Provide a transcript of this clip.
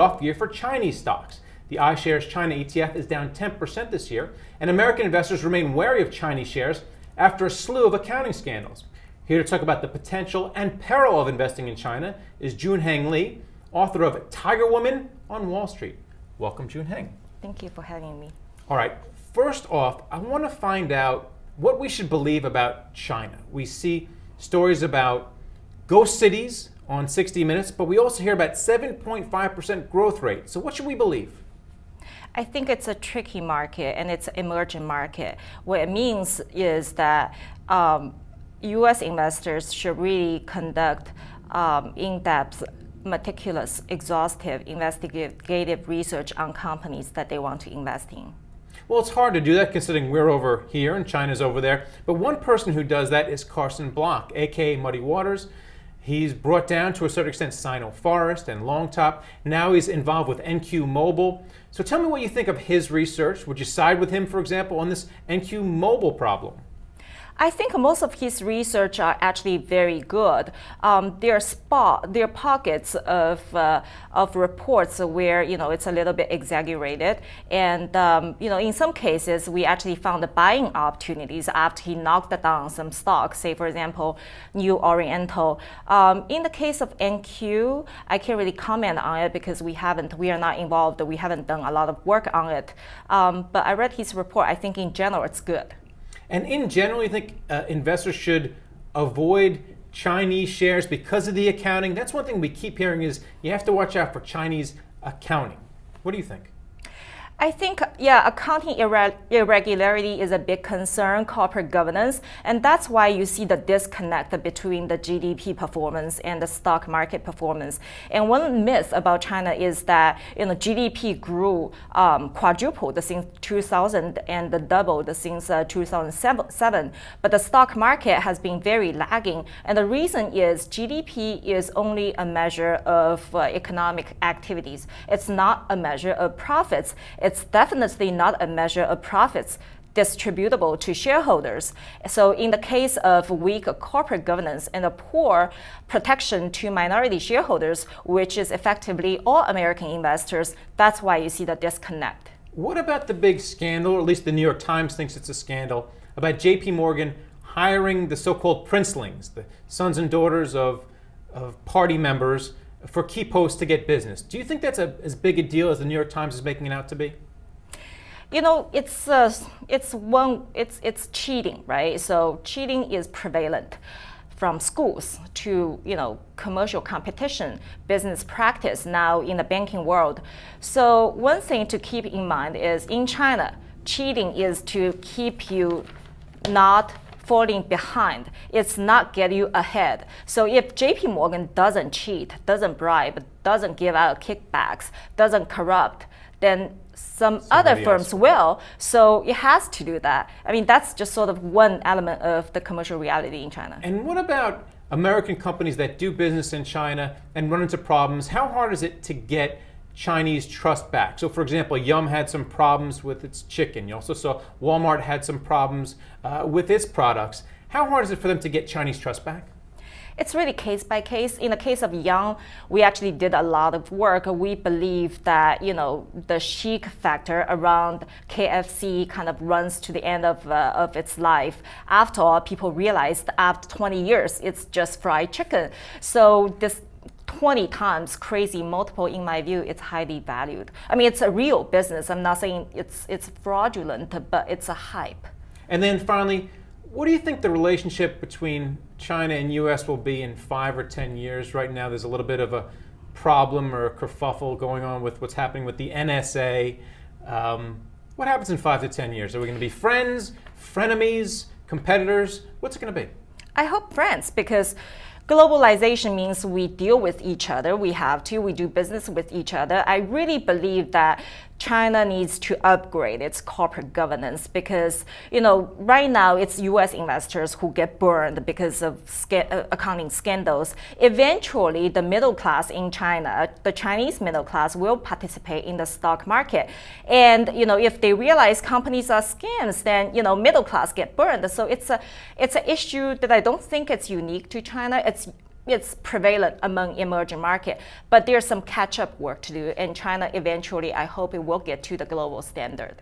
rough year for Chinese stocks. The iShares China ETF is down 10% this year, and American investors remain wary of Chinese shares after a slew of accounting scandals. Here to talk about the potential and peril of investing in China is Junheng Li, author of Tiger Woman on Wall Street. Welcome, Junheng. Thank you for having me. All right, first off, I want to find out what we should believe about China. We see stories about ghost cities on 60 Minutes, but we also hear about 7.5% growth rate. So what should we believe? I think it's a tricky market and it's an emerging market. What it means is that U.S. investors should really conduct in-depth, meticulous, exhaustive, investigative research on companies that they want to invest in. Well, it's hard to do that considering we're over here and China's over there. But one person who does that is Carson Block, aka Muddy Waters. He's brought down to a certain extent Sino Forest and Longtop. Now he's involved with NQ Mobile. So tell me what you think of his research. Would you side with him, for example, on this NQ Mobile problem? I think most of his research are actually very good. There are pockets of reports where it's a little bit exaggerated, and in some cases we actually found the buying opportunities after he knocked down some stocks. Say for example, New Oriental. In the case of NQ, I can't really comment on it because we are not involved. We haven't done a lot of work on it. But I read his report. I think in general it's good. And in general, you think investors should avoid Chinese shares because of the accounting? That's one thing we keep hearing is you have to watch out for Chinese accounting. What do you think? I think, accounting irregularity is a big concern, corporate governance, and that's why you see the disconnect between the GDP performance and the stock market performance. And one myth about China is that GDP grew quadrupled since 2000 and doubled since 2007, but the stock market has been very lagging. And the reason is GDP is only a measure of economic activities. It's not a measure of profits. It's definitely not a measure of profits distributable to shareholders. So in the case of weak corporate governance and a poor protection to minority shareholders, which is effectively all American investors, that's why you see the disconnect. What about the big scandal, or at least the New York Times thinks it's a scandal, about JP Morgan hiring the so-called princelings, the sons and daughters of party members, for key posts to get business? Do you think that's as big a deal as the New York Times is making it out to be? It's cheating, right? So cheating is prevalent from schools to commercial competition, business practice, now in the banking world. So one thing to keep in mind is in China, cheating is to keep you not falling behind. It's not get you ahead. So if JP Morgan doesn't cheat, doesn't bribe, doesn't give out kickbacks, doesn't corrupt, then some other firms will. So it has to do that. I mean, that's just sort of one element of the commercial reality in China. And what about American companies that do business in China and run into problems? How hard is it to get Chinese trust back? So for example, Yum had some problems with its chicken. You also saw Walmart had some problems with its products. How hard is it for them to get Chinese trust back? It's really case by case. In the case of Yum, we actually did a lot of work. We believe that the chic factor around KFC kind of runs to the end of its life. After all, people realized after 20 years, it's just fried chicken. So this 20 times crazy multiple, in my view, it's highly valued. I mean, it's a real business. I'm not saying it's fraudulent, but it's a hype. And then finally, what do you think the relationship between China and U.S. will be in 5 or 10 years? Right now, there's a little bit of a problem or a kerfuffle going on with what's happening with the NSA. What happens in 5 to 10 years? Are we going to be friends, frenemies, competitors? What's it going to be? I hope friends, because globalization means we deal with each other. We do business with each other. I really believe that China needs to upgrade its corporate governance because, right now it's U.S. investors who get burned because of accounting scandals. Eventually, the middle class in China, the Chinese middle class, will participate in the stock market. And, if they realize companies are scams, then, middle class get burned. So it's an issue that I don't think it's unique to China. It's it's prevalent among emerging market, but there's some catch-up work to do, and China eventually, I hope it will get to the global standard.